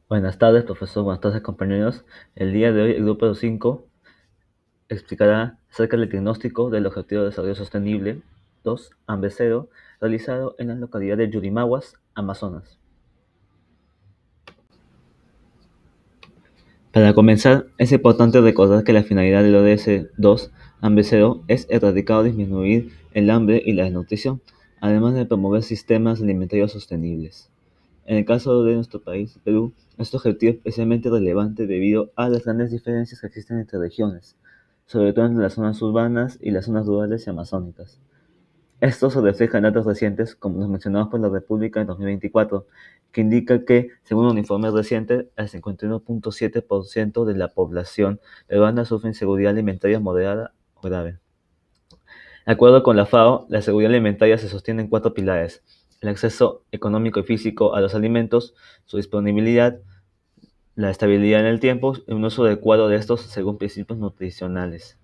Buenas tardes, profesor. Buenas tardes, compañeros. El día de hoy, el grupo 5 explicará acerca del diagnóstico del Objetivo de Desarrollo Sostenible 2, hambre cero, realizado en la localidad de Yurimaguas, Amazonas. Para comenzar, es importante recordar que la finalidad del ODS 2, hambre cero, es erradicar o disminuir el hambre y la desnutrición, además de promover sistemas alimentarios sostenibles. En el caso de nuestro país, Perú, este objetivo es especialmente relevante debido a las grandes diferencias que existen entre regiones, sobre todo entre las zonas urbanas y las zonas rurales y amazónicas. Esto se refleja en datos recientes, como los mencionados por la República en 2024, que indica que, según un informe reciente, el 51.7% de la población peruana sufre inseguridad alimentaria moderada o grave. De acuerdo con la FAO, la seguridad alimentaria se sostiene en cuatro pilares: el acceso económico y físico a los alimentos, su disponibilidad, la estabilidad en el tiempo y un uso adecuado de estos según principios nutricionales.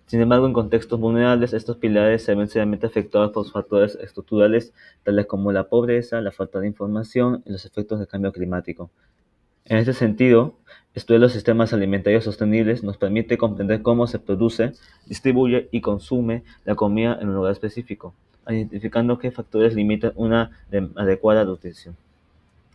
Sin embargo, en contextos vulnerables, estos pilares se ven seriamente afectados por factores estructurales tales como la pobreza, la falta de información y los efectos del cambio climático. En este sentido, estudiar los sistemas alimentarios sostenibles nos permite comprender cómo se produce, distribuye y consume la comida en un lugar específico, identificando qué factores limitan una adecuada nutrición.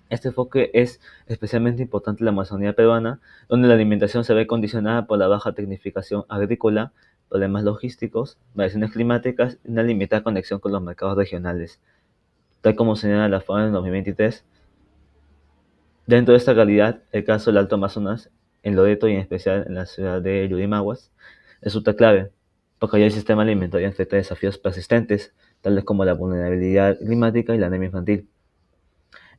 Este enfoque es especialmente importante en la Amazonía peruana, donde la alimentación se ve condicionada por la baja tecnificación agrícola, problemas logísticos, variaciones climáticas y una limitada conexión con los mercados regionales. Tal como señala la FAO en 2023, dentro de esta realidad, el caso del Alto Amazonas, en Loreto y en especial en la ciudad de Yurimaguas, resulta clave, porque allá el sistema alimentario enfrenta desafíos persistentes, tales como la vulnerabilidad climática y la anemia infantil.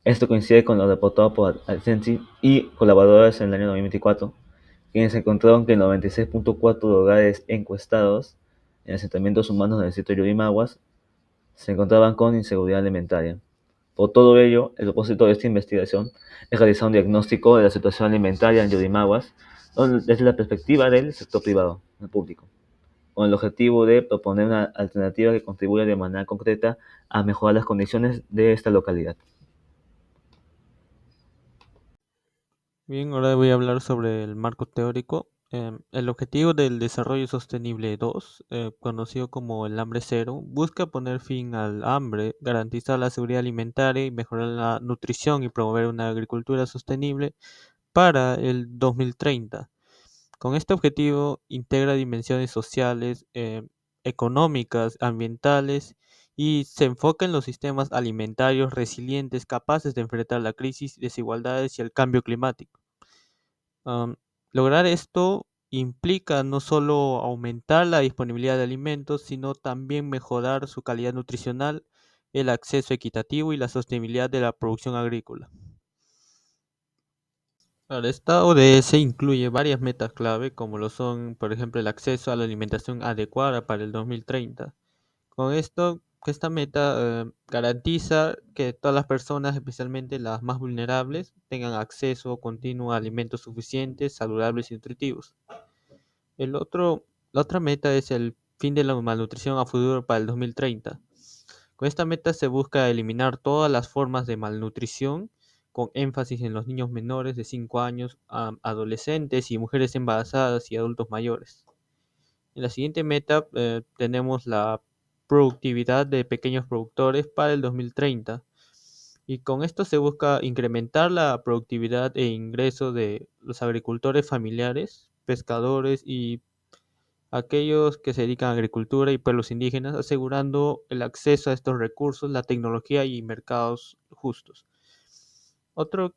Esto coincide con lo reportado por Alcensi y colaboradores en el año 2024, quienes encontraron que el 96.4% de hogares encuestados en asentamientos humanos del distrito de Yurimaguas se encontraban con inseguridad alimentaria. Por todo ello, el propósito de esta investigación es realizar un diagnóstico de la situación alimentaria en Yurimaguas desde la perspectiva del sector privado, el público, con el objetivo de proponer una alternativa que contribuya de manera concreta a mejorar las condiciones de esta localidad. Bien, ahora voy a hablar sobre el marco teórico. El objetivo del desarrollo sostenible 2, conocido como el hambre cero, busca poner fin al hambre, garantizar la seguridad alimentaria y mejorar la nutrición y promover una agricultura sostenible para el 2030. Con este objetivo integra dimensiones sociales, económicas, ambientales y se enfoca en los sistemas alimentarios resilientes capaces de enfrentar la crisis, desigualdades y el cambio climático. Am, Lograr esto implica no solo aumentar la disponibilidad de alimentos, sino también mejorar su calidad nutricional, el acceso equitativo y la sostenibilidad de la producción agrícola. Ahora, esta ODS incluye varias metas clave, como lo son, por ejemplo, el acceso a la alimentación adecuada para el 2030. Con esto, esta meta garantiza que todas las personas, especialmente las más vulnerables, tengan acceso continuo a alimentos suficientes, saludables y nutritivos. La otra meta es el fin de la malnutrición a futuro para el 2030. Con esta meta se busca eliminar todas las formas de malnutrición, con énfasis en los niños menores de 5 años, adolescentes y mujeres embarazadas y adultos mayores. En la siguiente meta tenemos la productividad de pequeños productores para el 2030. Y con esto se busca incrementar la productividad e ingreso de los agricultores familiares, pescadores y aquellos que se dedican a agricultura y pueblos indígenas, asegurando el acceso a estos recursos, la tecnología y mercados justos. Otra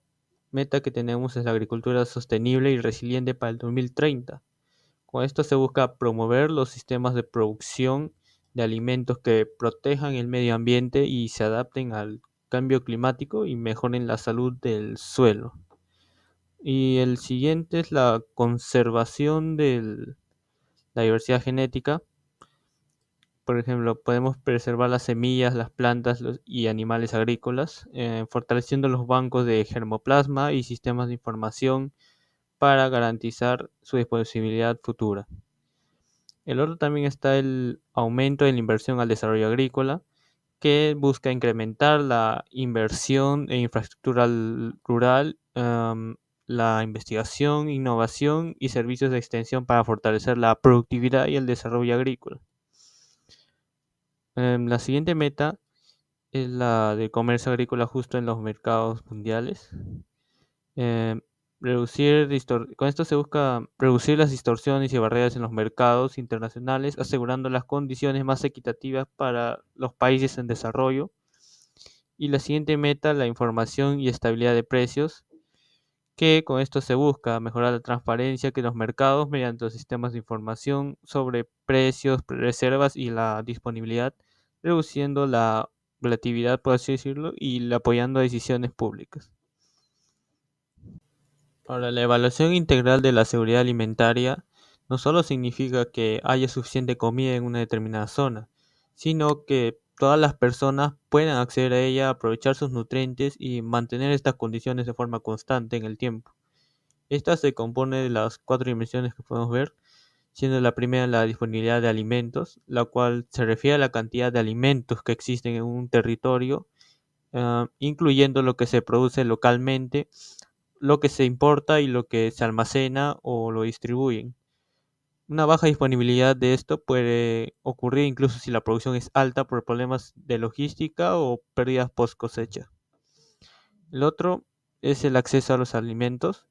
meta que tenemos es la agricultura sostenible y resiliente para el 2030. Con esto se busca promover los sistemas de producción de alimentos que protejan el medio ambiente y se adapten al cambio climático y mejoren la salud del suelo. Y el siguiente es la conservación de la diversidad genética. Por ejemplo, podemos preservar las semillas, las plantas y animales agrícolas, fortaleciendo los bancos de germoplasma y sistemas de información para garantizar su disponibilidad futura. El otro también está el aumento de la inversión al desarrollo agrícola, que busca incrementar la inversión en infraestructura rural am, la investigación, innovación y servicios de extensión para fortalecer la productividad y el desarrollo agrícola. La siguiente meta es la de comercio agrícola justo en los mercados mundiales. Eh, con esto se busca reducir las distorsiones y barreras en los mercados internacionales, asegurando las condiciones más equitativas para los países en desarrollo. Y la siguiente meta, la información y estabilidad de precios, que con esto se busca mejorar la transparencia que los mercados mediante los sistemas de información sobre precios, reservas y la disponibilidad, reduciendo la volatilidad, por así decirlo, y apoyando decisiones públicas. Ahora, la evaluación integral de la seguridad alimentaria no solo significa que haya suficiente comida en una determinada zona, sino que todas las personas puedan acceder a ella, aprovechar sus nutrientes y mantener estas condiciones de forma constante en el tiempo. Esta se compone de las cuatro dimensiones que podemos ver, siendo la primera la disponibilidad de alimentos, la cual se refiere a la cantidad de alimentos que existen en un territorio, incluyendo lo que se produce localmente, lo que se importa y lo que se almacena o lo distribuyen. Una baja disponibilidad de esto puede ocurrir incluso si la producción es alta por problemas de logística o pérdidas post cosecha. El otro es el acceso a los alimentos,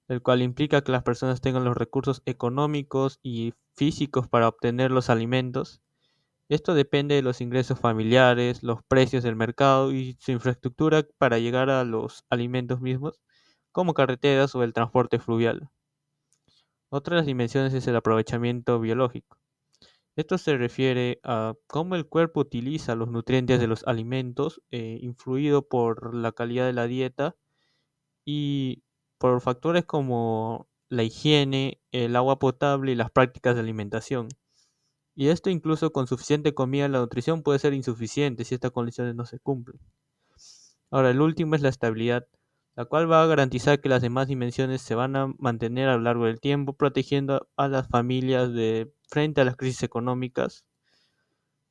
el cual implica que las personas tengan los recursos económicos y físicos para obtener los alimentos. Esto depende de los ingresos familiares, los precios del mercado y su infraestructura para llegar a los alimentos mismos, como carreteras o el transporte fluvial. Otra de las dimensiones es el aprovechamiento biológico. Esto se refiere a cómo el cuerpo utiliza los nutrientes de los alimentos, influido por la calidad de la dieta y por factores como la higiene, el agua potable y las prácticas de alimentación. Y esto incluso con suficiente comida, la nutrición puede ser insuficiente si estas condiciones no se cumplen. Ahora, el último es la estabilidad, la cual va a garantizar que las demás dimensiones se van a mantener a lo largo del tiempo, protegiendo a las familias frente a las crisis económicas,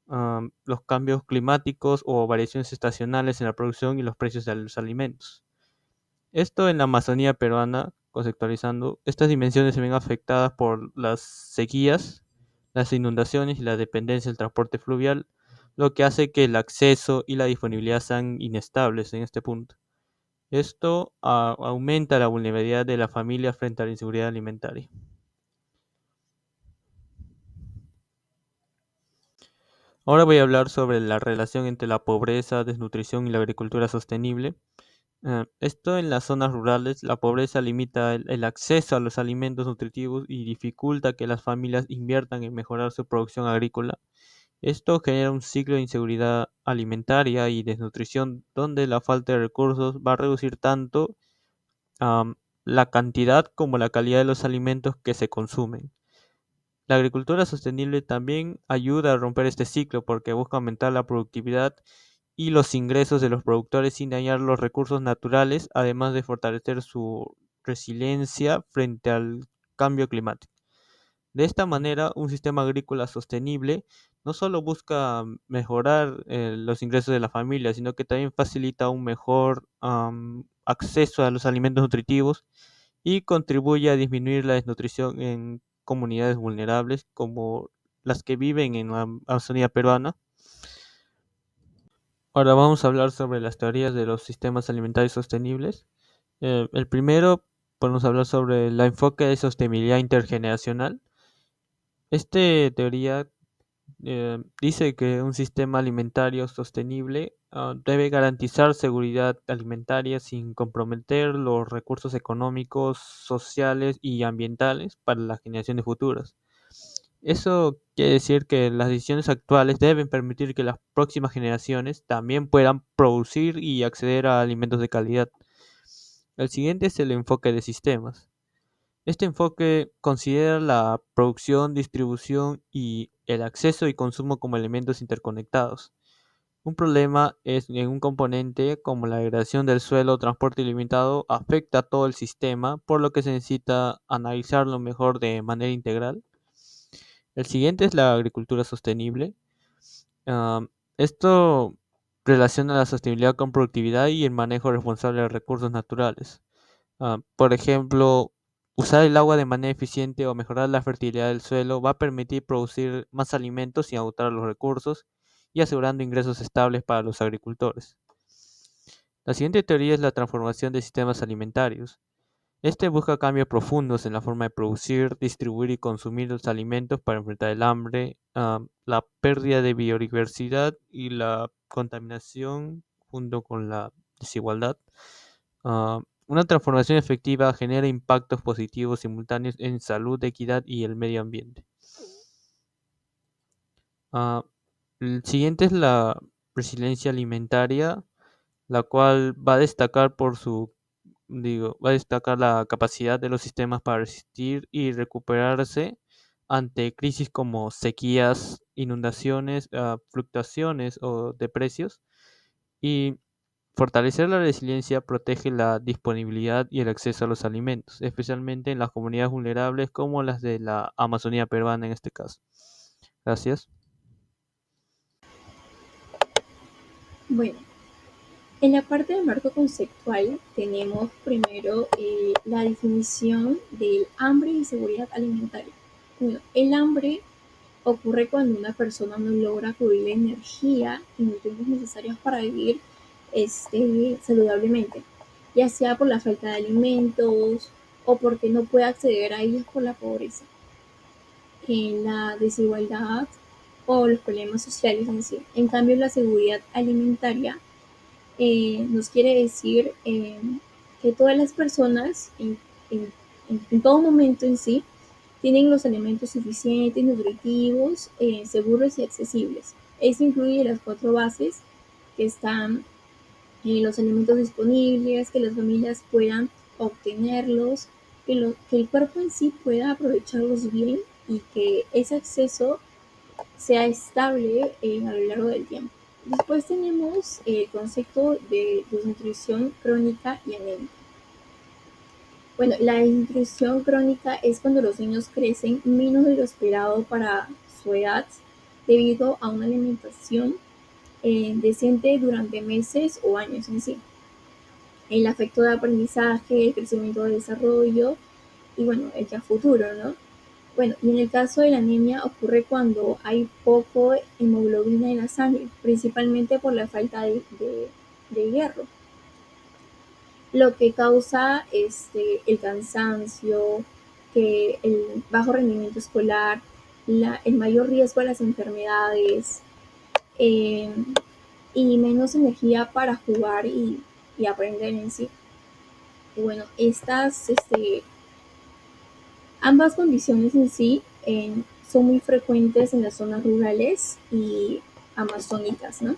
los cambios climáticos o variaciones estacionales en la producción y los precios de los alimentos. Esto en la Amazonía peruana, conceptualizando, estas dimensiones se ven afectadas por las sequías, las inundaciones y la dependencia del transporte fluvial, lo que hace que el acceso y la disponibilidad sean inestables en este punto. Esto aumenta la vulnerabilidad de la familia frente a la inseguridad alimentaria. Ahora voy a hablar sobre la relación entre la pobreza, desnutrición y la agricultura sostenible. Esto en las zonas rurales, la pobreza limita el acceso a los alimentos nutritivos y dificulta que las familias inviertan en mejorar su producción agrícola. Esto genera un ciclo de inseguridad alimentaria y desnutrición donde la falta de recursos va a reducir tanto am, la cantidad como la calidad de los alimentos que se consumen. La agricultura sostenible también ayuda a romper este ciclo porque busca aumentar la productividad y los ingresos de los productores sin dañar los recursos naturales, además de fortalecer su resiliencia frente al cambio climático. De esta manera, un sistema agrícola sostenible no solo busca mejorar los ingresos de la familia, sino que también facilita un mejor acceso a los alimentos nutritivos y contribuye a disminuir la desnutrición en comunidades vulnerables como las que viven en la Amazonía peruana. Ahora vamos a hablar sobre las teorías de los sistemas alimentarios sostenibles. El primero, podemos hablar sobre el enfoque de sostenibilidad intergeneracional. Esta teoría dice que un sistema alimentario sostenible debe garantizar seguridad alimentaria sin comprometer los recursos económicos, sociales y ambientales para las generaciones futuras. Eso quiere decir que las decisiones actuales deben permitir que las próximas generaciones también puedan producir y acceder a alimentos de calidad. El siguiente es el enfoque de sistemas. Este enfoque considera la producción, distribución y el acceso y consumo como elementos interconectados. Un problema es en un componente como la degradación del suelo o transporte ilimitado afecta a todo el sistema, por lo que se necesita analizarlo mejor de manera integral. El siguiente es la agricultura sostenible. Ah, Esto relaciona la sostenibilidad con productividad y el manejo responsable de recursos naturales. Por ejemplo, usar el agua de manera eficiente o mejorar la fertilidad del suelo va a permitir producir más alimentos sin agotar los recursos y asegurando ingresos estables para los agricultores. La siguiente teoría es la transformación de sistemas alimentarios. Este busca cambios profundos en la forma de producir, distribuir y consumir los alimentos para enfrentar el hambre, la pérdida de biodiversidad y la contaminación junto con la desigualdad. Una transformación efectiva genera impactos positivos simultáneos en salud, equidad y el medio ambiente. Ah, el siguiente es la resiliencia alimentaria, la cual va a destacar va a destacar la capacidad de los sistemas para resistir y recuperarse ante crisis como sequías, inundaciones, fluctuaciones o de precios. Y fortalecer la resiliencia protege la disponibilidad y el acceso a los alimentos, especialmente en las comunidades vulnerables como las de la Amazonía peruana en este caso. Gracias. Bueno, en la parte del marco conceptual tenemos primero la definición del hambre y seguridad alimentaria. Bueno, el hambre ocurre cuando una persona no logra cubrir la energía y nutrientes necesarios para vivir saludablemente, ya sea por la falta de alimentos o porque no puede acceder a ellos por la pobreza, en la desigualdad o los problemas sociales en sí. En cambio, la seguridad alimentaria nos quiere decir que todas las personas en, en todo momento en sí tienen los alimentos suficientes, nutritivos, seguros y accesibles. Eso incluye las cuatro bases que están en los alimentos disponibles, que las familias puedan obtenerlos, que el cuerpo en sí pueda aprovecharlos bien y que ese acceso sea estable a lo largo del tiempo. Después tenemos el concepto de desnutrición crónica y anémica. Bueno, la desnutrición crónica es cuando los niños crecen menos de lo esperado para su edad debido a una alimentación decente durante meses o años en sí. El afecto de aprendizaje, el crecimiento de desarrollo y bueno, el ya futuro, ¿no? Bueno, y en el caso de la anemia ocurre cuando hay poco hemoglobina en la sangre, principalmente por la falta de hierro, lo que causa el cansancio, que el bajo rendimiento escolar, el mayor riesgo a las enfermedades eh, y menos energía para jugar y aprender en sí. Y bueno, ambas condiciones en sí son muy frecuentes en las zonas rurales y amazónicas, ¿no?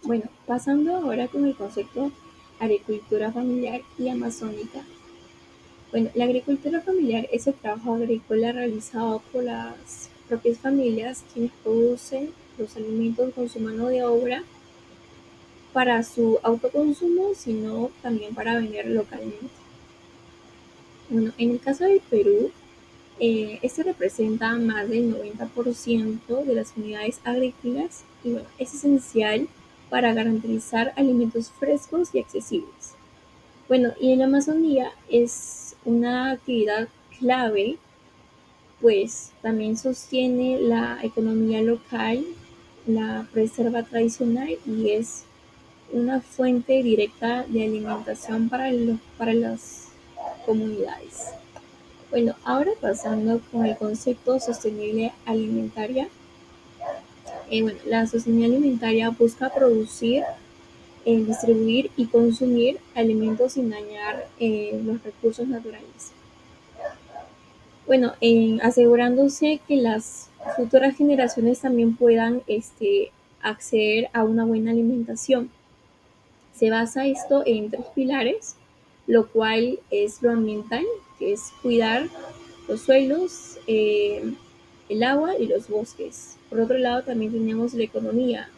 Bueno, pasando ahora con el concepto agricultura familiar y amazónica. Bueno, la agricultura familiar es el trabajo agrícola realizado por las propias familias quienes producen los alimentos con su mano de obra para su autoconsumo, sino también para vender localmente. Bueno, en el caso del Perú, este representa más del 90% de las unidades agrícolas y bueno, es esencial para garantizar alimentos frescos y accesibles. Bueno, y en la Amazonía es una actividad clave, pues también sostiene la economía local, la preserva tradicional y es una fuente directa de alimentación para las comunidades. Bueno, ahora pasando con el concepto sostenible alimentaria. Bueno, la sostenibilidad alimentaria busca producir, distribuir y consumir alimentos sin dañar los recursos naturales. Bueno, asegurándose que las futuras generaciones también puedan acceder a una buena alimentación. Se basa esto en tres pilares, lo cual es lo ambiental, que es cuidar los suelos, el agua y los bosques. Por otro lado, también tenemos la economía,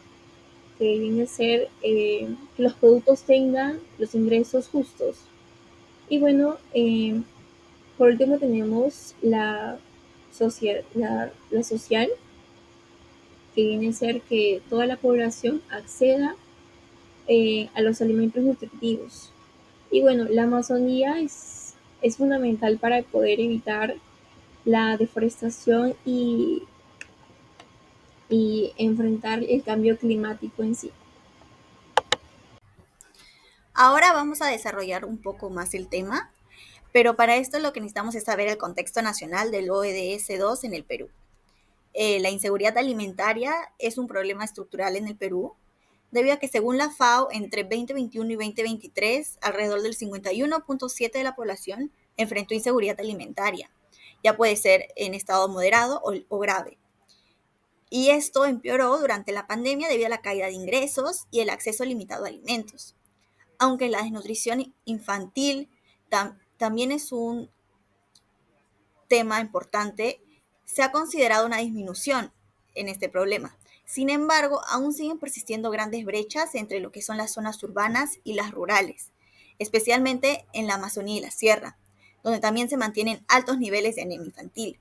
que viene a ser que los productos tengan los ingresos justos. Y bueno, por último tenemos la social, que viene a ser que toda la población acceda a los alimentos nutritivos. Y bueno, la Amazonía es fundamental para poder evitar la deforestación y enfrentar el cambio climático en sí. Ahora vamos a desarrollar un poco más el tema, pero para esto lo que necesitamos es saber el contexto nacional del ODS-2 en el Perú. La inseguridad alimentaria es un problema estructural en el Perú, debido a que según la FAO, entre 2021 y 2023, alrededor del 51.7% de la población enfrentó inseguridad alimentaria. Ya puede ser en estado moderado o grave. Y esto empeoró durante la pandemia debido a la caída de ingresos y el acceso limitado a alimentos. Aunque la desnutrición infantil también es un tema importante, se ha considerado una disminución en este problema. Sin embargo, aún siguen persistiendo grandes brechas entre lo que son las zonas urbanas y las rurales, especialmente en la Amazonía y la Sierra, donde también se mantienen altos niveles de anemia infantil.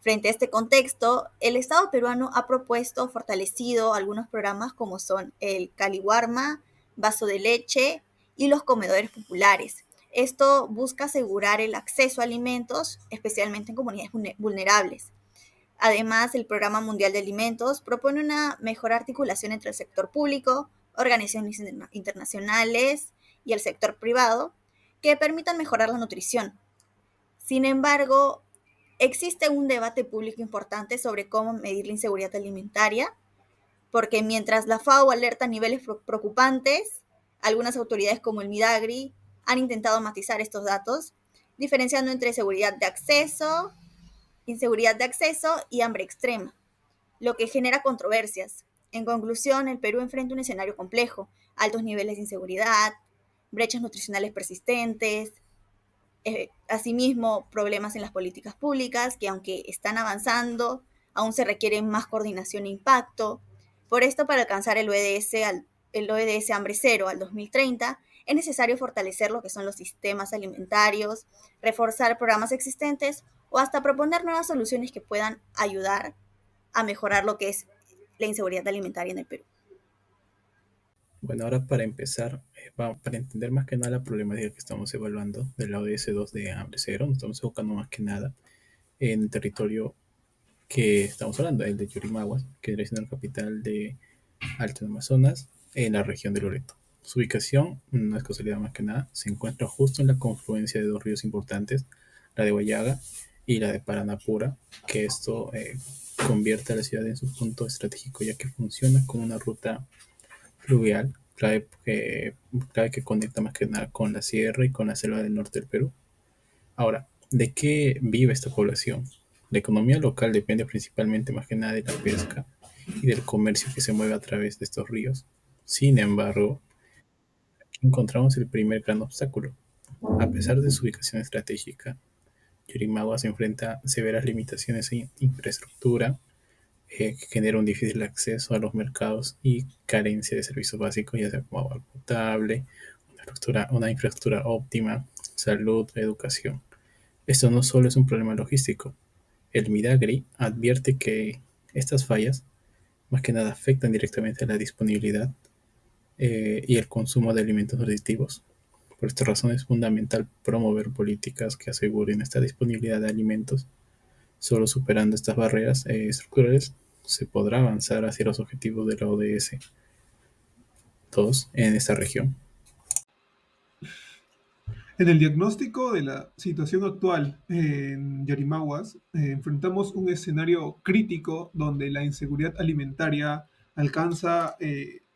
Frente a este contexto, el Estado peruano ha propuesto o fortalecido algunos programas como son el Caliwarma, Vaso de Leche y los comedores populares. Esto busca asegurar el acceso a alimentos, especialmente en comunidades vulnerables. Además, el Programa Mundial de Alimentos propone una mejor articulación entre el sector público, organizaciones internacionales y el sector privado que permitan mejorar la nutrición. Sin embargo, existe un debate público importante sobre cómo medir la inseguridad alimentaria, porque mientras la FAO alerta a niveles preocupantes, algunas autoridades como el Midagri han intentado matizar estos datos, diferenciando entre inseguridad de acceso y hambre extrema, lo que genera controversias. En conclusión, el Perú enfrenta un escenario complejo, altos niveles de inseguridad, brechas nutricionales persistentes, asimismo, problemas en las políticas públicas que aunque están avanzando, aún se requiere más coordinación e impacto. Por esto, para alcanzar el ODS Hambre Cero al 2030, es necesario fortalecer lo que son los sistemas alimentarios, reforzar programas existentes o hasta proponer nuevas soluciones que puedan ayudar a mejorar lo que es la inseguridad alimentaria en el Perú. Bueno, ahora para empezar, para entender más que nada la problemática que estamos evaluando del ODS-2 de Hambre Cero, nos estamos enfocando más que nada en el territorio que estamos hablando, el de Yurimaguas, que es la capital de Alto Amazonas, en la región de Loreto. Su ubicación, no es casualidad más que nada, se encuentra justo en la confluencia de dos ríos importantes, la de Guayaga y la de Paranapura, que esto convierte a la ciudad en su punto estratégico, ya que funciona como una ruta fluvial, clave que conecta más que nada con la sierra y con la selva del norte del Perú. Ahora, ¿de qué vive esta población? La economía local depende principalmente más que nada de la pesca y del comercio que se mueve a través de estos ríos. Sin embargo, aquí encontramos el primer gran obstáculo. A pesar de su ubicación estratégica, Yurimaguas se enfrenta a severas limitaciones en infraestructura, que genera un difícil acceso a los mercados y carencia de servicios básicos, ya sea como agua potable, una infraestructura óptima, salud, educación. Esto no solo es un problema logístico. El Midagri advierte que estas fallas más que nada afectan directamente a la disponibilidad y el consumo de alimentos nutritivos. Por esta razón es fundamental promover políticas que aseguren esta disponibilidad de alimentos. Solo superando estas barreras estructurales se podrá avanzar hacia los objetivos de la ODS 2 en esta región. En el diagnóstico de la situación actual en Yarimaguas, enfrentamos un escenario crítico donde la inseguridad alimentaria alcanza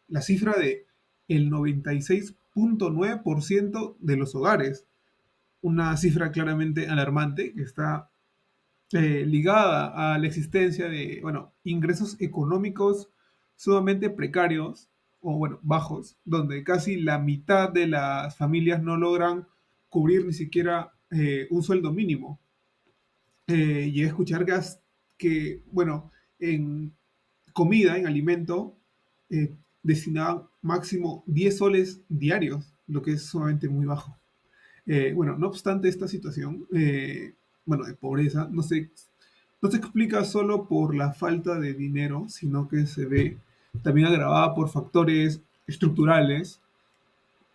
la cifra de el 96.9% de los hogares, una cifra claramente alarmante que está ligada a la existencia de, bueno, ingresos económicos sumamente precarios o, bueno, bajos, donde casi la mitad de las familias no logran cubrir ni siquiera un sueldo mínimo. Llegué a escuchar que, bueno, en comida, en alimento, destinaban máximo 10 soles diarios, lo que es sumamente muy bajo. Bueno, no obstante esta situación, bueno, de pobreza, no se explica solo por la falta de dinero, sino que se ve también agravada por factores estructurales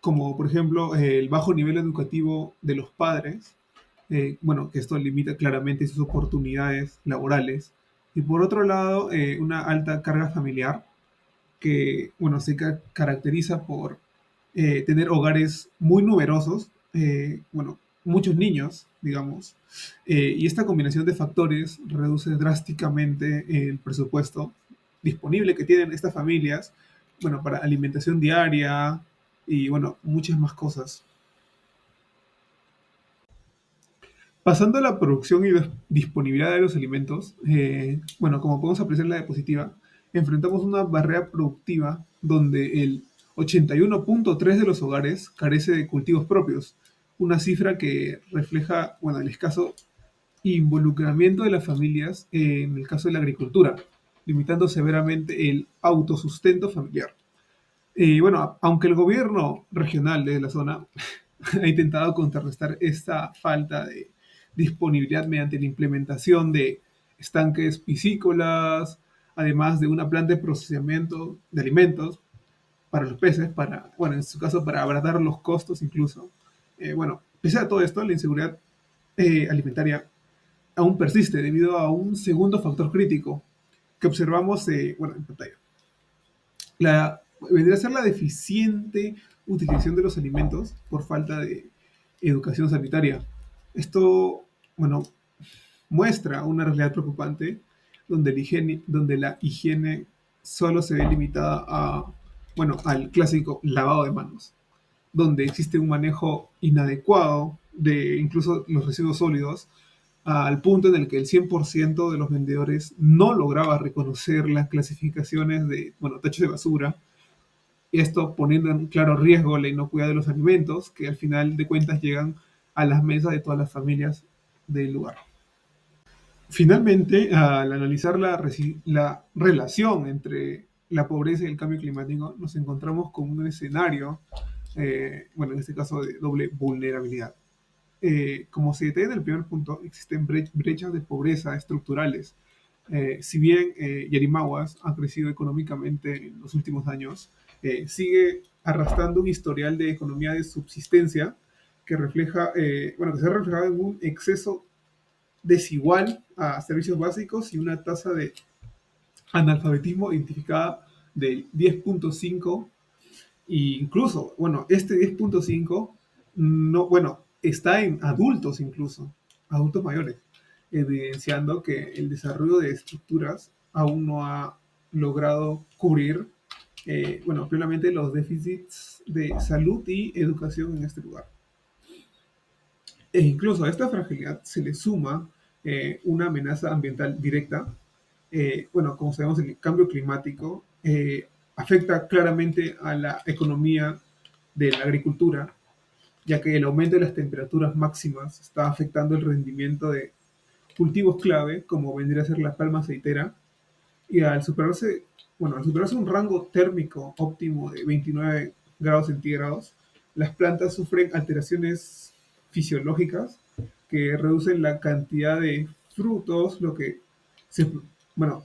como por ejemplo el bajo nivel educativo de los padres, bueno, que esto limita claramente sus oportunidades laborales. Y por otro lado, una alta carga familiar que, bueno, se caracteriza por tener hogares muy numerosos, bueno, muchos niños, digamos, y esta combinación de factores reduce drásticamente el presupuesto disponible que tienen estas familias, bueno, para alimentación diaria y, bueno, muchas más cosas. Pasando a la producción y disponibilidad de los alimentos, bueno, como podemos apreciar en la diapositiva, enfrentamos una barrera productiva donde el 81.3 de los hogares carece de cultivos propios, una cifra que refleja, bueno, el escaso involucramiento de las familias en el caso de la agricultura, limitando severamente el autosustento familiar. Y bueno, aunque el gobierno regional de la zona ha intentado contrarrestar esta falta de disponibilidad mediante la implementación de estanques piscícolas, además de una planta de procesamiento de alimentos para los peces, para, bueno, en su caso, para abaratar los costos incluso. Bueno, pese a todo esto, la inseguridad alimentaria aún persiste debido a un segundo factor crítico que observamos bueno, en pantalla. Vendría a ser la deficiente utilización de los alimentos por falta de educación sanitaria. Esto, bueno, muestra una realidad preocupante donde la higiene solo se ve limitada a, bueno, al clásico lavado de manos, donde existe un manejo inadecuado de incluso los residuos sólidos, al punto en el que el 100% de los vendedores no lograba reconocer las clasificaciones de, bueno, tachos de basura, y esto poniendo en claro riesgo la inocuidad de los alimentos que al final de cuentas llegan a las mesas de todas las familias del lugar. Finalmente, al analizar la relación entre la pobreza y el cambio climático, nos encontramos con un escenario, bueno, en este caso de doble vulnerabilidad. Como se detalla en el primer punto, existen brechas de pobreza estructurales. Si bien Yarimaguas ha crecido económicamente en los últimos años, sigue arrastrando un historial de economía de subsistencia que refleja, bueno, que se ha reflejado en un exceso desigual a servicios básicos y una tasa de analfabetismo identificada del 10.5, e incluso, bueno, este 10.5 no, bueno, está en adultos incluso, adultos mayores, evidenciando que el desarrollo de estructuras aún no ha logrado cubrir, bueno, plenamente los déficits de salud y educación en este lugar. E incluso a esta fragilidad se le suma una amenaza ambiental directa. Bueno, como sabemos, el cambio climático afecta claramente a la economía de la agricultura, ya que el aumento de las temperaturas máximas está afectando el rendimiento de cultivos clave, como vendría a ser la palma aceitera, y al superarse, bueno, al superarse un rango térmico óptimo de 29 grados centígrados, las plantas sufren alteraciones fisiológicas que reducen la cantidad de frutos, se,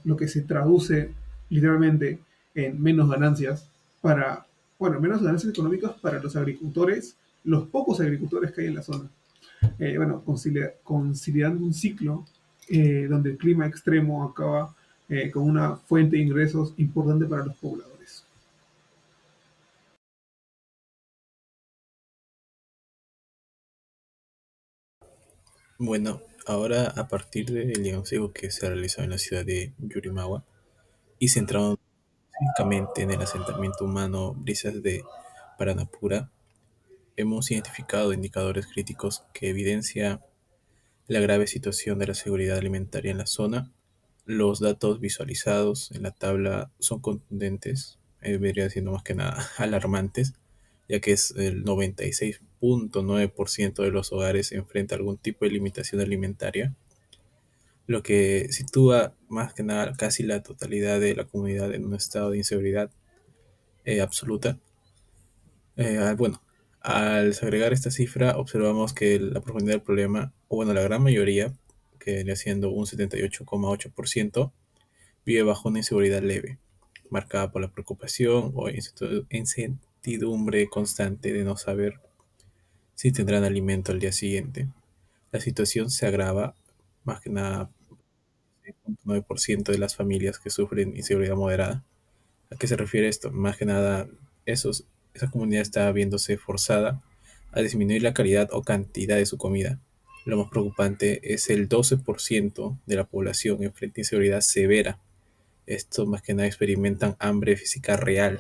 lo que se traduce literalmente en menos ganancias para, bueno, menos ganancias económicas para los agricultores, los pocos agricultores que hay en la zona. Bueno, conciliando un ciclo donde el clima extremo acaba con una fuente de ingresos importante para los pobladores. Bueno, ahora a partir del diagnóstico que se ha realizado en la ciudad de Yurimawa y centrado únicamente en el asentamiento humano Brisas de Paranapura, hemos identificado indicadores críticos que evidencian la grave situación de la seguridad alimentaria en la zona. Los datos visualizados en la tabla son contundentes, vendría siendo más que nada alarmantes, ya que es el 96.9% de los hogares enfrenta algún tipo de limitación alimentaria, lo que sitúa más que nada casi la totalidad de la comunidad en un estado de inseguridad absoluta. Bueno, al agregar esta cifra, observamos que la profundidad del problema, o bueno, la gran mayoría, que viene siendo un 78,8%, vive bajo una inseguridad leve, marcada por la preocupación o incertidumbre constante de no saber si tendrán alimento al día siguiente. La situación se agrava más que nada 9% de las familias que sufren inseguridad moderada. ¿A qué se refiere esto? Más que nada, esa comunidad está viéndose forzada a disminuir la calidad o cantidad de su comida. Lo más preocupante es el 12% de la población enfrenta inseguridad severa. Esto más que nada experimentan hambre física real.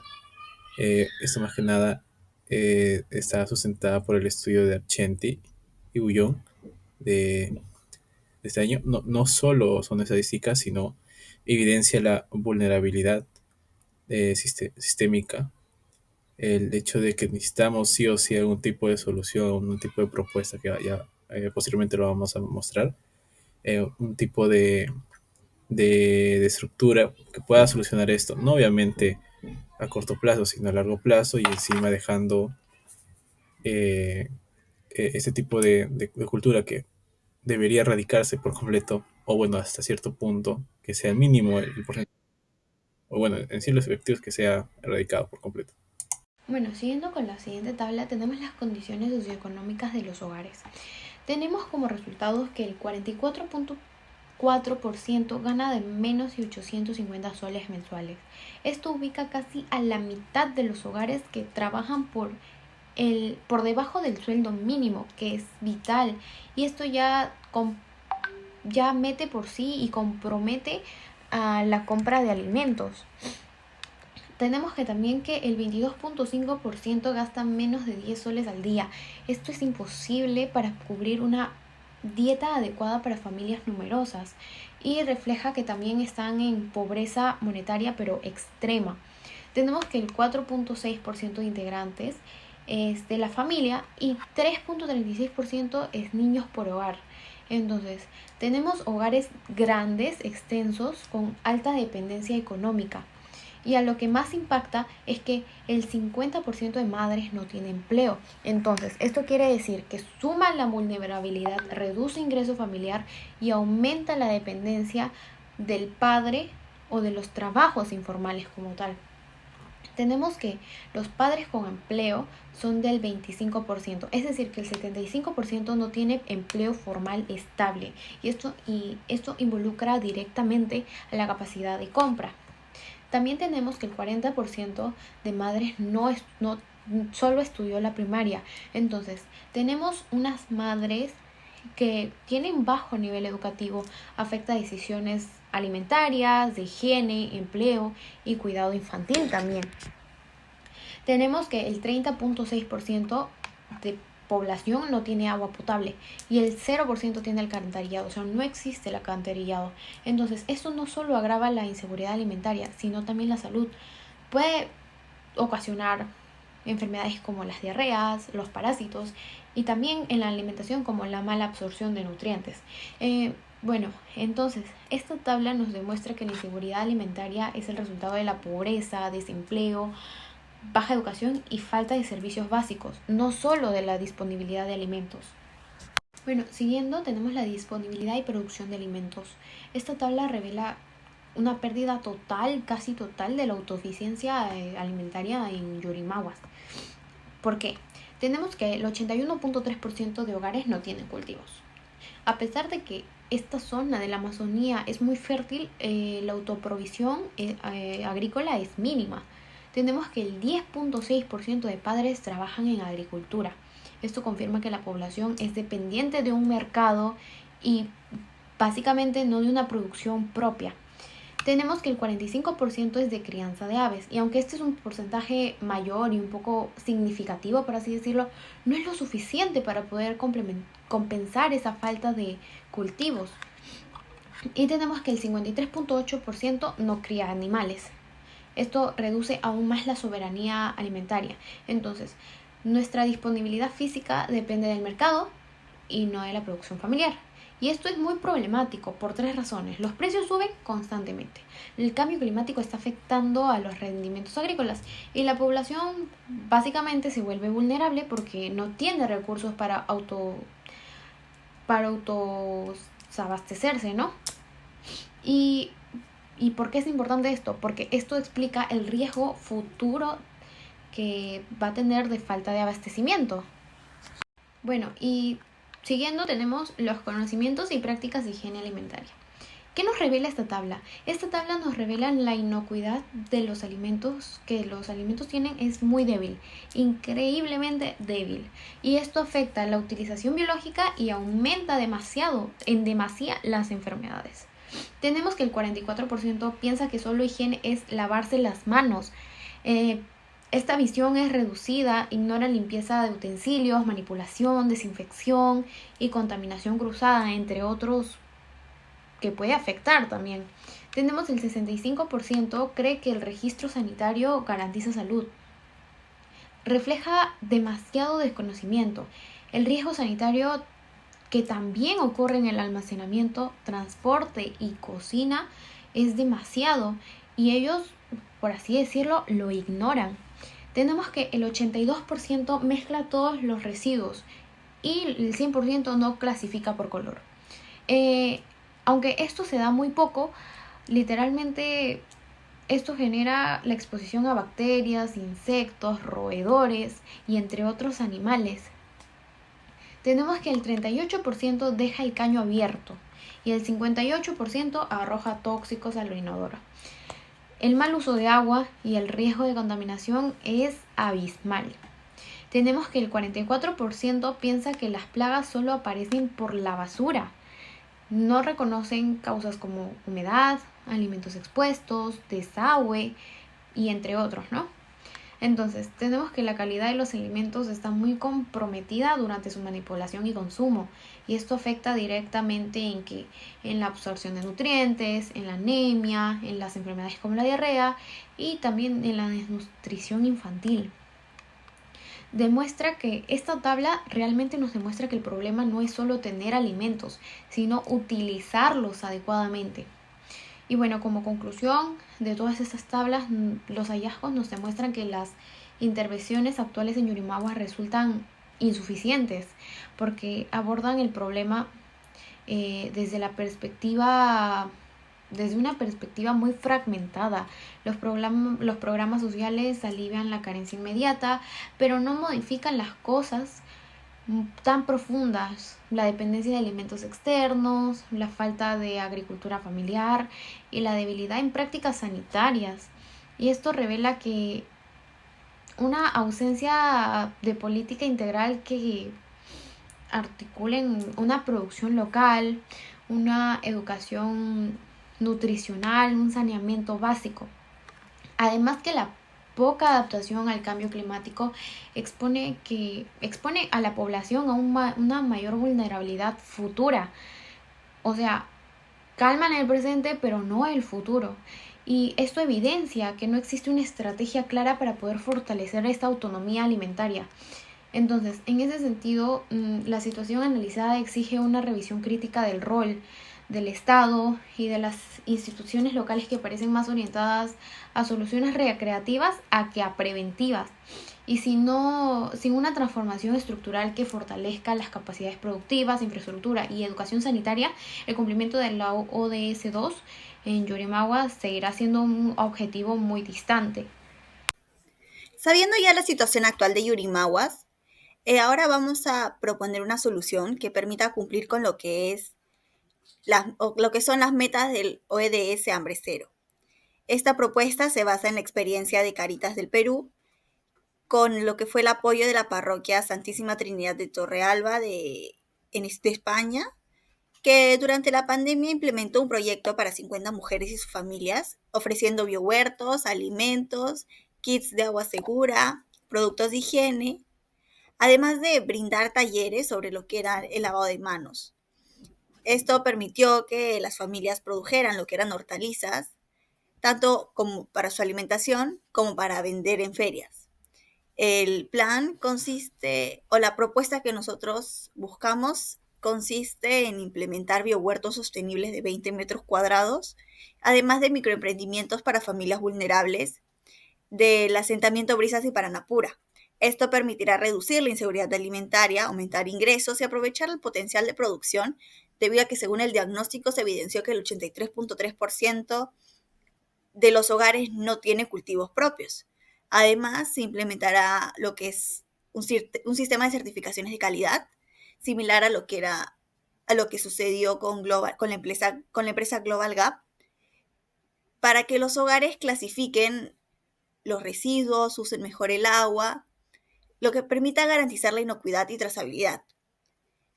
Esto más que nada está sustentada por el estudio de Argenti y Bullón de este año. No, no solo son estadísticas, sino evidencia la vulnerabilidad sistémica, el hecho de que necesitamos sí o sí algún tipo de solución, algún tipo de propuesta que ya posteriormente lo vamos a mostrar, un tipo de estructura que pueda solucionar esto, no obviamente a corto plazo, sino a largo plazo y encima dejando eh, este tipo de cultura que debería erradicarse por completo, o bueno, hasta cierto punto, que sea mínimo el porcentaje, o bueno, en sí los efectivos que sea erradicado por completo. Bueno, siguiendo con la siguiente tabla, tenemos las condiciones socioeconómicas de los hogares. Tenemos como resultados que el 44.4% gana de menos de 850 soles mensuales. Esto ubica casi a la mitad de los hogares que trabajan por debajo del sueldo mínimo, que es vital. Y esto ya mete por sí y compromete a la compra de alimentos. Tenemos que también que el 22.5% gasta menos de 10 soles al día. Esto es imposible para cubrir una dieta adecuada para familias numerosas y refleja que también están en pobreza monetaria pero extrema. Tenemos que el 4.6% de integrantes es de la familia y 3.36% es niños por hogar. Entonces, tenemos hogares grandes, extensos, con alta dependencia económica. Y a lo que más impacta es que el 50% de madres no tiene empleo. Entonces, esto quiere decir que suma la vulnerabilidad, reduce ingreso familiar y aumenta la dependencia del padre o de los trabajos informales como tal. Tenemos que los padres con empleo son del 25%, es decir, que el 75% no tiene empleo formal estable y esto involucra directamente a la capacidad de compra. También tenemos que el 40% de madres no solo estudió la primaria. Entonces, tenemos unas madres que tienen bajo nivel educativo, afecta decisiones alimentarias, de higiene, empleo y cuidado infantil también. Tenemos que el 30.6% de población no tiene agua potable y el 0% tiene alcantarillado, o sea, no existe el alcantarillado. Entonces, esto no solo agrava la inseguridad alimentaria, sino también la salud. Puede ocasionar enfermedades como las diarreas, los parásitos y también en la alimentación como la mala absorción de nutrientes. Bueno, entonces, esta tabla nos demuestra que la inseguridad alimentaria es el resultado de la pobreza, desempleo, baja educación y falta de servicios básicos, no solo de la disponibilidad de alimentos. Bueno, siguiendo tenemos la disponibilidad y producción de alimentos. Esta tabla revela una pérdida total, casi total, de la autosuficiencia alimentaria en Yurimaguas. ¿Por qué? Tenemos que el 81.3% de hogares no tienen cultivos. A pesar de que esta zona de la Amazonía es muy fértil, la autoprovisión agrícola es mínima. Tenemos que el 10.6% de padres trabajan en agricultura. Esto confirma que la población es dependiente de un mercado y básicamente no de una producción propia. Tenemos que el 45% es de crianza de aves y aunque este es un porcentaje mayor y un poco significativo, por así decirlo, no es lo suficiente para poder compensar esa falta de cultivos. Y tenemos que el 53.8% no cría animales. Esto reduce aún más la soberanía alimentaria. Entonces, nuestra disponibilidad física depende del mercado y no de la producción familiar. Y esto es muy problemático por 3 razones. Los precios suben constantemente. El cambio climático está afectando a los rendimientos agrícolas y la población básicamente se vuelve vulnerable porque no tiene recursos para autoabastecerse, ¿no? ¿Y por qué es importante esto? Porque esto explica el riesgo futuro que va a tener de falta de abastecimiento. Bueno, y siguiendo tenemos los conocimientos y prácticas de higiene alimentaria. ¿Qué nos revela esta tabla? Esta tabla nos revela la inocuidad de los alimentos, que los alimentos tienen, es muy débil, increíblemente débil. Y esto afecta la utilización biológica y aumenta en demasía las enfermedades. Tenemos que el 44% piensa que solo higiene es lavarse las manos. Esta visión es reducida, ignora limpieza de utensilios, manipulación, desinfección y contaminación cruzada, entre otros que puede afectar también. Tenemos el 65% cree que el registro sanitario garantiza salud. Refleja demasiado desconocimiento. El riesgo sanitario que también ocurre en el almacenamiento, transporte y cocina es demasiado y ellos, por así decirlo, lo ignoran. Tenemos que el 82% mezcla todos los residuos y el 100% no clasifica por color. Aunque esto se da muy poco, literalmente esto genera la exposición a bacterias, insectos, roedores y entre otros animales. Tenemos que el 38% deja el caño abierto y el 58% arroja tóxicos al inodoro. El mal uso de agua y el riesgo de contaminación es abismal. Tenemos que el 44% piensa que las plagas solo aparecen por la basura. No reconocen causas como humedad, alimentos expuestos, desagüe y entre otros, ¿no? Entonces, tenemos que la calidad de los alimentos está muy comprometida durante su manipulación y consumo, y esto afecta directamente en la absorción de nutrientes, en la anemia, en las enfermedades como la diarrea y también en la desnutrición infantil. Demuestra que esta tabla realmente nos demuestra que el problema no es solo tener alimentos, sino utilizarlos adecuadamente. Y bueno, como conclusión de todas estas tablas, los hallazgos nos demuestran que las intervenciones actuales en Yurimaguas resultan insuficientes porque abordan el problema desde una perspectiva muy fragmentada. Los programas sociales alivian la carencia inmediata, pero no modifican las cosas tan profundas, la dependencia de alimentos externos, la falta de agricultura familiar y la debilidad en prácticas sanitarias. Y esto revela que una ausencia de política integral que articulen una producción local, una educación nutricional, un saneamiento básico. Además que la poca adaptación al cambio climático expone a la población a una mayor vulnerabilidad futura. O sea, calma en el presente, pero no el futuro. Y esto evidencia que no existe una estrategia clara para poder fortalecer esta autonomía alimentaria. Entonces, en ese sentido, la situación analizada exige una revisión crítica del rol del Estado y de las instituciones locales que parecen más orientadas a soluciones recreativas a que a preventivas. Y sin una transformación estructural que fortalezca las capacidades productivas, infraestructura y educación sanitaria, el cumplimiento de la ODS 2 en Yurimaguas seguirá siendo un objetivo muy distante. Sabiendo ya la situación actual de Yurimaguas, ahora vamos a proponer una solución que permita cumplir con lo que son las metas del ODS Hambre Cero. Esta propuesta se basa en la experiencia de Cáritas del Perú, con lo que fue el apoyo de la parroquia Santísima Trinidad de Torrealba de España, que durante la pandemia implementó un proyecto para 50 mujeres y sus familias, ofreciendo biohuertos, alimentos, kits de agua segura, productos de higiene, además de brindar talleres sobre lo que era el lavado de manos. Esto permitió que las familias produjeran lo que eran hortalizas, tanto como para su alimentación como para vender en ferias. El plan la propuesta que nosotros buscamos consiste en implementar biohuertos sostenibles de 20 metros cuadrados, además de microemprendimientos para familias vulnerables del asentamiento Brisas y Paranapura. Esto permitirá reducir la inseguridad alimentaria, aumentar ingresos y aprovechar el potencial de producción, debido a que según el diagnóstico se evidenció que el 83.3% de los hogares no tiene cultivos propios. Además, se implementará lo que es un sistema de certificaciones de calidad, similar a lo que sucedió con la empresa Global Gap, para que los hogares clasifiquen los residuos, usen mejor el agua, lo que permita garantizar la inocuidad y trazabilidad.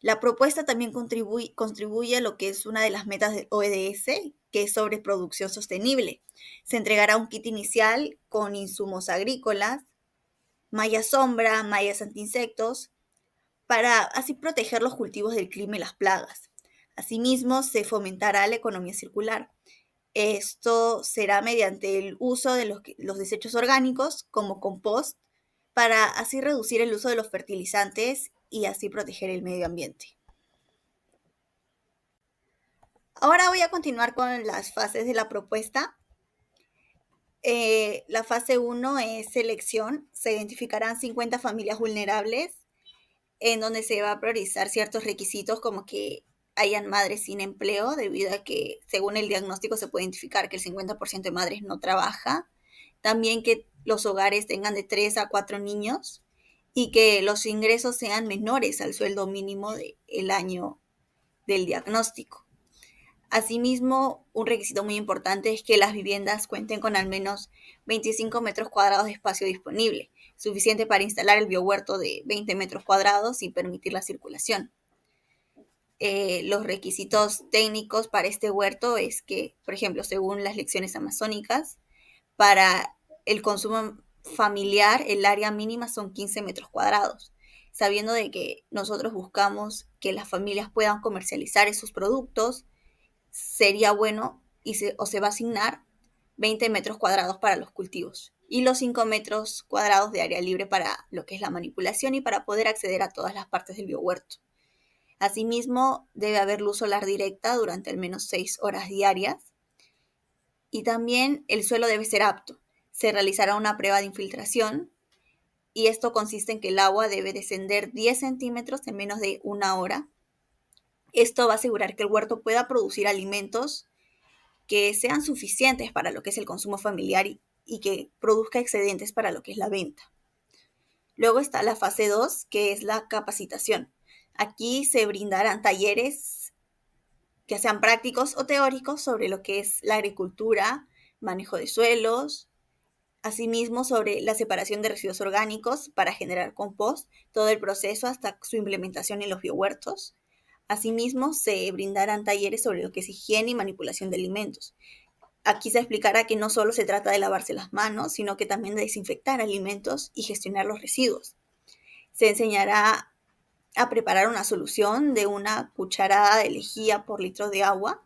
La propuesta también contribuye a lo que es una de las metas del ODS, que es sobre producción sostenible. Se entregará un kit inicial con insumos agrícolas, malla sombra, mallas antiinsectos, para así proteger los cultivos del clima y las plagas. Asimismo, se fomentará la economía circular. Esto será mediante el uso de los desechos orgánicos como compost, para así reducir el uso de los fertilizantes y así proteger el medio ambiente. Ahora voy a continuar con las fases de la propuesta. La fase 1 es selección. Se identificarán 50 familias vulnerables, en donde se va a priorizar ciertos requisitos como que hayan madres sin empleo, debido a que según el diagnóstico se puede identificar que el 50% de madres no trabaja. También que los hogares tengan de 3 a 4 niños y que los ingresos sean menores al sueldo mínimo del año del diagnóstico. Asimismo, un requisito muy importante es que las viviendas cuenten con al menos 25 metros cuadrados de espacio disponible, suficiente para instalar el biohuerto de 20 metros cuadrados y permitir la circulación. Los requisitos técnicos para este huerto es que, por ejemplo, según las lecciones amazónicas, para el consumo familiar el área mínima son 15 metros cuadrados, sabiendo de que nosotros buscamos que las familias puedan comercializar esos productos. Sería bueno o se va a asignar 20 metros cuadrados para los cultivos y los 5 metros cuadrados de área libre para lo que es la manipulación y para poder acceder a todas las partes del biohuerto. Asimismo, debe haber luz solar directa durante al menos 6 horas diarias y también el suelo debe ser apto. Se realizará una prueba de infiltración y esto consiste en que el agua debe descender 10 centímetros en menos de una hora. Esto va a asegurar que el huerto pueda producir alimentos que sean suficientes para lo que es el consumo familiar y que produzca excedentes para lo que es la venta. Luego está la fase 2, que es la capacitación. Aquí se brindarán talleres, que sean prácticos o teóricos, sobre lo que es la agricultura, manejo de suelos, asimismo sobre la separación de residuos orgánicos para generar compost, todo el proceso hasta su implementación en los biohuertos. Asimismo, se brindarán talleres sobre lo que es higiene y manipulación de alimentos. Aquí se explicará que no solo se trata de lavarse las manos, sino que también de desinfectar alimentos y gestionar los residuos. Se enseñará a preparar una solución de 1 cucharada de lejía por litro de agua,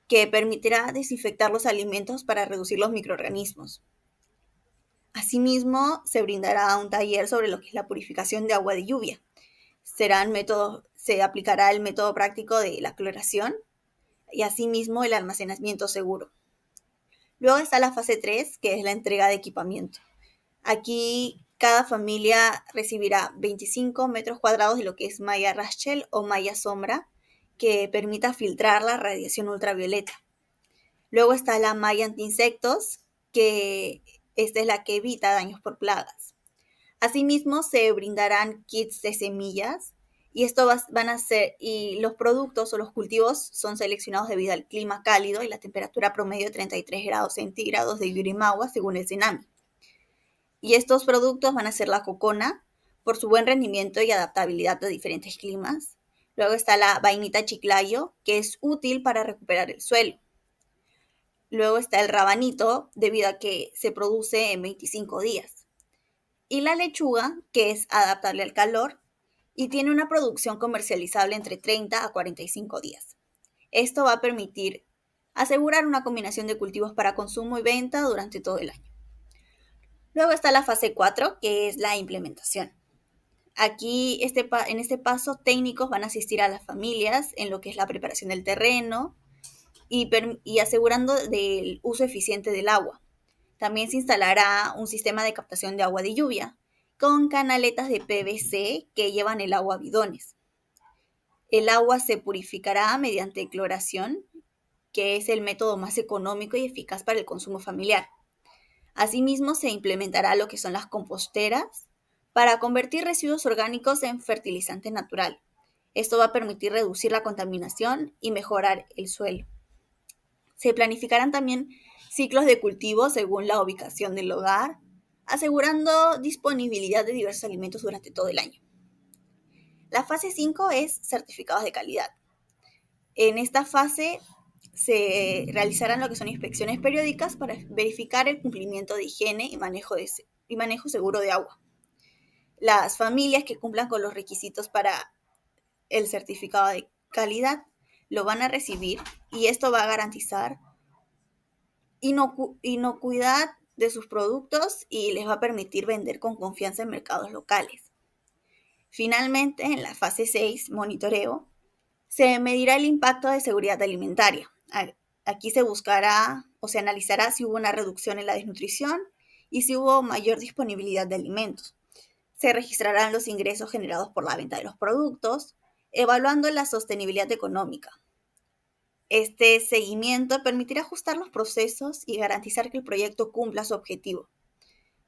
que permitirá desinfectar los alimentos para reducir los microorganismos. Asimismo, se brindará un taller sobre lo que es la purificación de agua de lluvia. Se aplicará el método práctico de la cloración y asimismo el almacenamiento seguro. Luego está la fase 3, que es la entrega de equipamiento. Aquí cada familia recibirá 25 metros cuadrados de lo que es malla Rachel o malla sombra, que permita filtrar la radiación ultravioleta. Luego está la malla antiinsectos, que esta es la que evita daños por plagas. Asimismo, se brindarán kits de semillas y y los productos o los cultivos son seleccionados debido al clima cálido y la temperatura promedio de 33 grados centígrados de Yurimawa según el CENAMI. Y estos productos van a ser la cocona por su buen rendimiento y adaptabilidad a diferentes climas. Luego está la vainita chiclayo, que es útil para recuperar el suelo. Luego está el rabanito, debido a que se produce en 25 días. Y la lechuga, que es adaptable al calor y tiene una producción comercializable entre 30 a 45 días. Esto va a permitir asegurar una combinación de cultivos para consumo y venta durante todo el año. Luego está la fase 4, que es la implementación. Aquí, en este paso, técnicos van a asistir a las familias en lo que es la preparación del terreno y asegurando del uso eficiente del agua. También se instalará un sistema de captación de agua de lluvia con canaletas de PVC que llevan el agua a bidones. El agua se purificará mediante cloración, que es el método más económico y eficaz para el consumo familiar. Asimismo, se implementará lo que son las composteras para convertir residuos orgánicos en fertilizante natural. Esto va a permitir reducir la contaminación y mejorar el suelo. Se planificarán también ciclos de cultivo según la ubicación del hogar, asegurando disponibilidad de diversos alimentos durante todo el año. La fase 5 es certificados de calidad. En esta fase se realizarán lo que son inspecciones periódicas para verificar el cumplimiento de higiene y manejo seguro de agua. Las familias que cumplan con los requisitos para el certificado de calidad lo van a recibir y esto va a garantizar inocuidad de sus productos y les va a permitir vender con confianza en mercados locales. Finalmente, en la fase 6, monitoreo, se medirá el impacto de seguridad alimentaria. Aquí se buscará o se analizará si hubo una reducción en la desnutrición y si hubo mayor disponibilidad de alimentos. Se registrarán los ingresos generados por la venta de los productos, evaluando la sostenibilidad económica. Este seguimiento permitirá ajustar los procesos y garantizar que el proyecto cumpla su objetivo.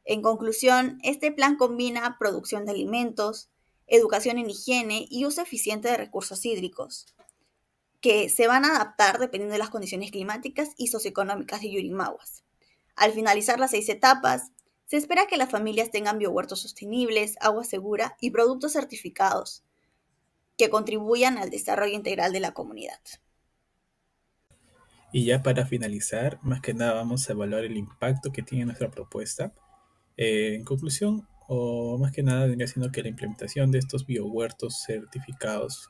En conclusión, este plan combina producción de alimentos, educación en higiene y uso eficiente de recursos hídricos, que se van a adaptar dependiendo de las condiciones climáticas y socioeconómicas de Yurimaguas. Al finalizar las 6 etapas, se espera que las familias tengan biohuertos sostenibles, agua segura y productos certificados que contribuyan al desarrollo integral de la comunidad. Y ya para finalizar, más que nada vamos a evaluar el impacto que tiene nuestra propuesta. En conclusión, o más que nada, vendría siendo que la implementación de estos biohuertos certificados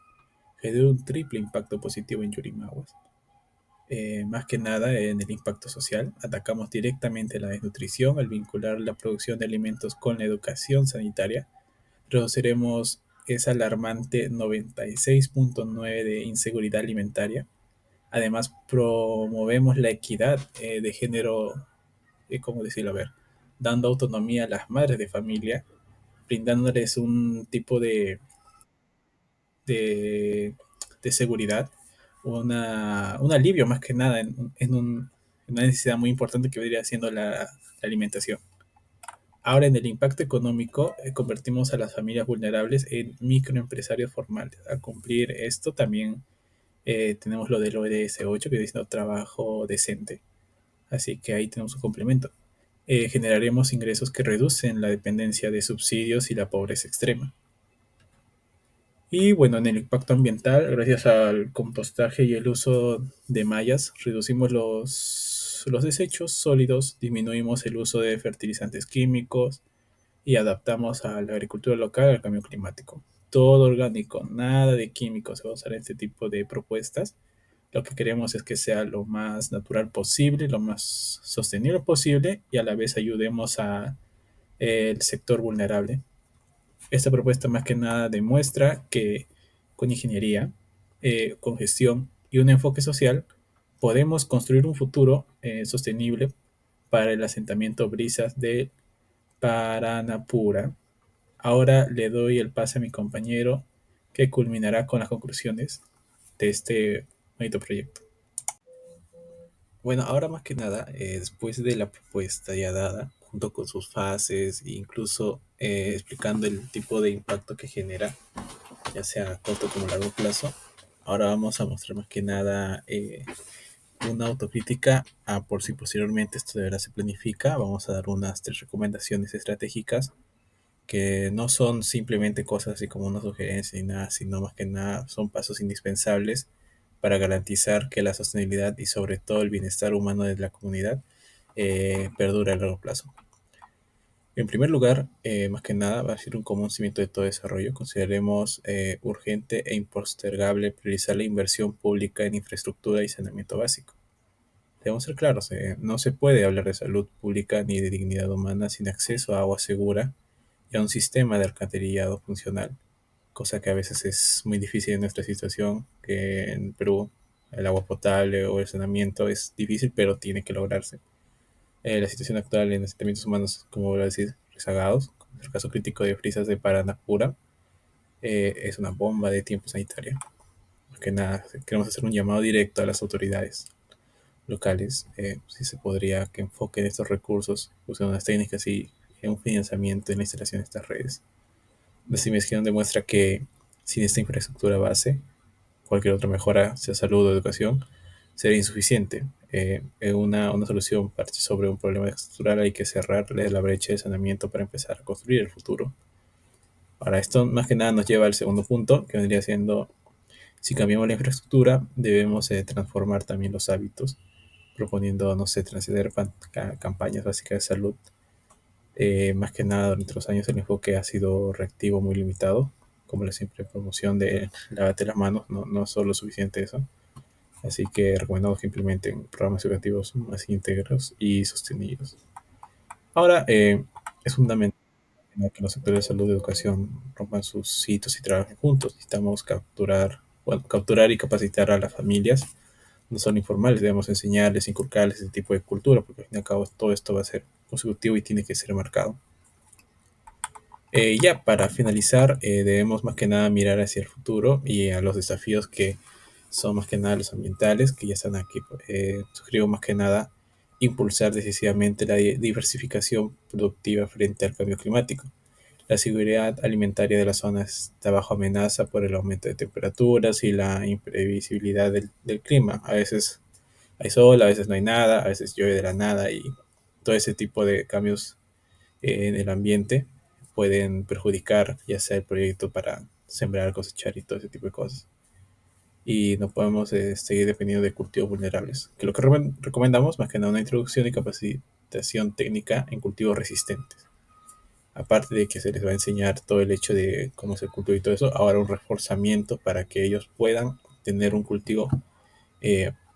genera un triple impacto positivo en Yurimaguas. Más que nada en el impacto social, atacamos directamente la desnutrición al vincular la producción de alimentos con la educación sanitaria. Reduciremos esa alarmante 96.9 de inseguridad alimentaria. Además, promovemos la equidad de género, ¿cómo decirlo? A ver, dando autonomía a las madres de familia, brindándoles un tipo de, de seguridad, un alivio más que nada en una necesidad muy importante que vendría siendo la alimentación. Ahora, en el impacto económico, convertimos a las familias vulnerables en microempresarios formales. Al cumplir esto, también tenemos lo del ODS 8, que dice trabajo decente. Así que ahí tenemos un complemento. Generaremos ingresos que reducen la dependencia de subsidios y la pobreza extrema. Y bueno, en el impacto ambiental, gracias al compostaje y el uso de mallas, reducimos los desechos sólidos, disminuimos el uso de fertilizantes químicos y adaptamos a la agricultura local al cambio climático. Todo orgánico, nada de químicos. Se va a usar este tipo de propuestas. Lo que queremos es que sea lo más natural posible, lo más sostenible posible y a la vez ayudemos a el sector vulnerable. Esta propuesta más que nada demuestra que con ingeniería, con gestión y un enfoque social podemos construir un futuro sostenible para el asentamiento Brisas de Paranapura. Ahora le doy el pase a mi compañero que culminará con las conclusiones de este bonito proyecto. Bueno, ahora más que nada, después de la propuesta ya dada, junto con sus fases e incluso explicando el tipo de impacto que genera, ya sea a corto como a largo plazo, ahora vamos a mostrar más que nada una autocrítica a por si posteriormente esto de verdad se planifica. Vamos a dar unas 3 recomendaciones estratégicas que no son simplemente cosas así como una sugerencia ni nada, sino más que nada son pasos indispensables para garantizar que la sostenibilidad y sobre todo el bienestar humano de la comunidad perdure a largo plazo. En primer lugar, más que nada, va a ser un común cimiento de todo desarrollo. Consideremos urgente e impostergable priorizar la inversión pública en infraestructura y saneamiento básico. Debemos ser claros, no se puede hablar de salud pública ni de dignidad humana sin acceso a agua segura y a un sistema de alcantarillado funcional, cosa que a veces es muy difícil en nuestra situación, que en Perú el agua potable o el saneamiento es difícil, pero tiene que lograrse. La situación actual en asentamientos humanos, como voy a decir, rezagados, el caso crítico de Brisas de Paranapura, es una bomba de tiempo sanitaria. Más que nada, queremos hacer un llamado directo a las autoridades. locales, sí se podría que enfoquen estos recursos usando unas técnicas y en un financiamiento en la instalación de estas redes. Nuestra investigación demuestra que sin esta infraestructura base, cualquier otra mejora, sea salud o educación, sería insuficiente. Una solución parte sobre un problema estructural, hay que cerrarle la brecha de saneamiento para empezar a construir el futuro. Ahora, esto más que nada nos lleva al segundo punto, que vendría siendo, si cambiamos la infraestructura, debemos transformar también los hábitos, proponiendo, no sé, trascender campañas básicas de salud. Más que nada, durante los años el enfoque ha sido reactivo muy limitado, como la simple promoción de lavate las manos, no es solo suficiente eso. Así que recomendamos que implementen programas educativos más íntegros y sostenidos. Ahora, es fundamental que los sectores de salud y educación rompan sus hitos y trabajen juntos. Necesitamos capturar y capacitar a las familias, no solo informales, debemos enseñarles, inculcarles ese tipo de cultura, porque al fin y al cabo todo esto va a ser consecutivo y tiene que ser marcado. Ya para finalizar, debemos más que nada mirar hacia el futuro y a los desafíos que son más que nada los ambientales, que ya están aquí. Sugiero más que nada impulsar decisivamente la diversificación productiva frente al cambio climático. La seguridad alimentaria de la zona está bajo amenaza por el aumento de temperaturas y la imprevisibilidad del clima. A veces hay sol, a veces no hay nada, a veces llueve de la nada y todo ese tipo de cambios en el ambiente pueden perjudicar ya sea el proyecto para sembrar, cosechar y todo ese tipo de cosas. Y no podemos seguir dependiendo de cultivos vulnerables. Que lo que recomendamos más que nada una introducción y capacitación técnica en cultivos resistentes. Aparte de que se les va a enseñar todo el hecho de cómo se cultiva y todo eso, ahora un reforzamiento para que ellos puedan tener un cultivo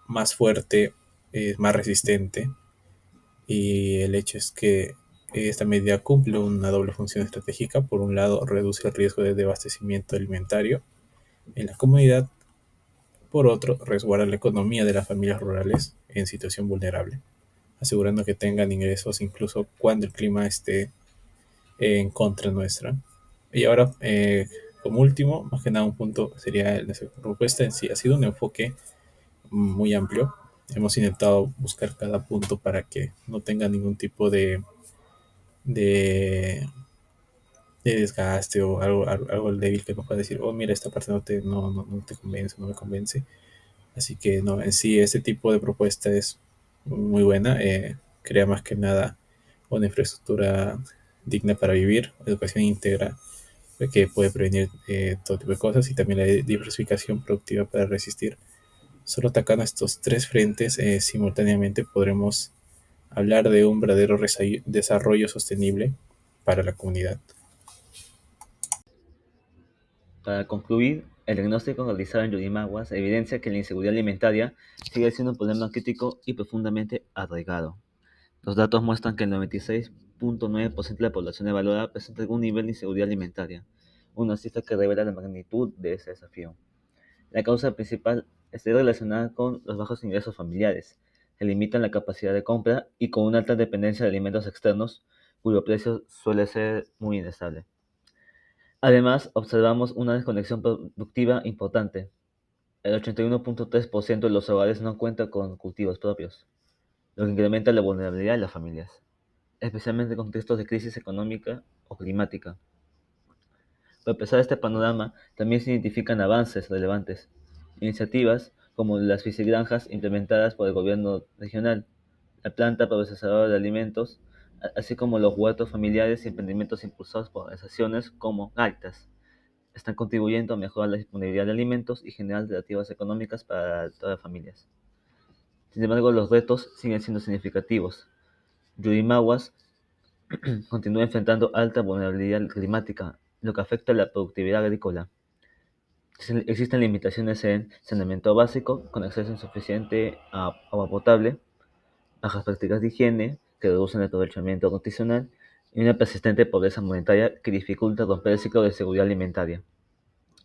más fuerte, más resistente. Y el hecho es que esta medida cumple una doble función estratégica. Por un lado, reduce el riesgo de desabastecimiento alimentario en la comunidad. Por otro, resguarda la economía de las familias rurales en situación vulnerable, asegurando que tengan ingresos incluso cuando el clima esté en contra nuestra. Y ahora, como último, más que nada un punto sería nuestra propuesta en sí. Ha sido un enfoque muy amplio. Hemos intentado buscar cada punto para que no tenga ningún tipo de, de desgaste o algo débil que nos pueda decir, oh, mira, esta parte no te convence, no me convence. Así que no, en sí, este tipo de propuesta es muy buena. Crea más que nada una infraestructura digna para vivir, educación íntegra que puede prevenir todo tipo de cosas y también la diversificación productiva para resistir. Solo atacando estos tres frentes simultáneamente podremos hablar de un verdadero desarrollo sostenible para la comunidad. Para concluir, el diagnóstico realizado en Yurimaguas evidencia que la inseguridad alimentaria sigue siendo un problema crítico y profundamente arraigado. Los datos muestran que el 96.9% de la población evaluada presenta algún nivel de inseguridad alimentaria, una cifra que revela la magnitud de ese desafío. La causa principal está relacionada con los bajos ingresos familiares, que limitan la capacidad de compra y con una alta dependencia de alimentos externos, cuyo precio suele ser muy inestable. Además, observamos una desconexión productiva importante. El 81.3% de los hogares no cuenta con cultivos propios, lo que incrementa la vulnerabilidad de las familias, especialmente en contextos de crisis económica o climática. Pero a pesar de este panorama, también se identifican avances relevantes, iniciativas como las piscigranjas implementadas por el gobierno regional, la planta procesadora de alimentos, así como los huertos familiares y emprendimientos impulsados por organizaciones como Gaitas, están contribuyendo a mejorar la disponibilidad de alimentos y generar alternativas económicas para todas las familias. Sin embargo, los retos siguen siendo significativos. Yurimaguas continúa enfrentando alta vulnerabilidad climática, lo que afecta a la productividad agrícola. Existen limitaciones en saneamiento básico, con acceso insuficiente a agua potable, bajas prácticas de higiene que reducen el aprovechamiento nutricional y una persistente pobreza monetaria que dificulta romper el ciclo de seguridad alimentaria.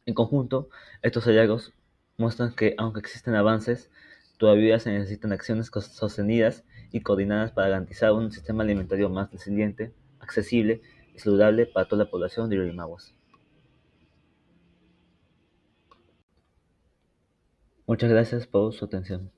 En conjunto, estos hallazgos muestran que, aunque existen avances, todavía se necesitan acciones sostenidas y coordinadas para garantizar un sistema alimentario más resiliente, accesible y saludable para toda la población de Yurimaguas. Muchas gracias por su atención.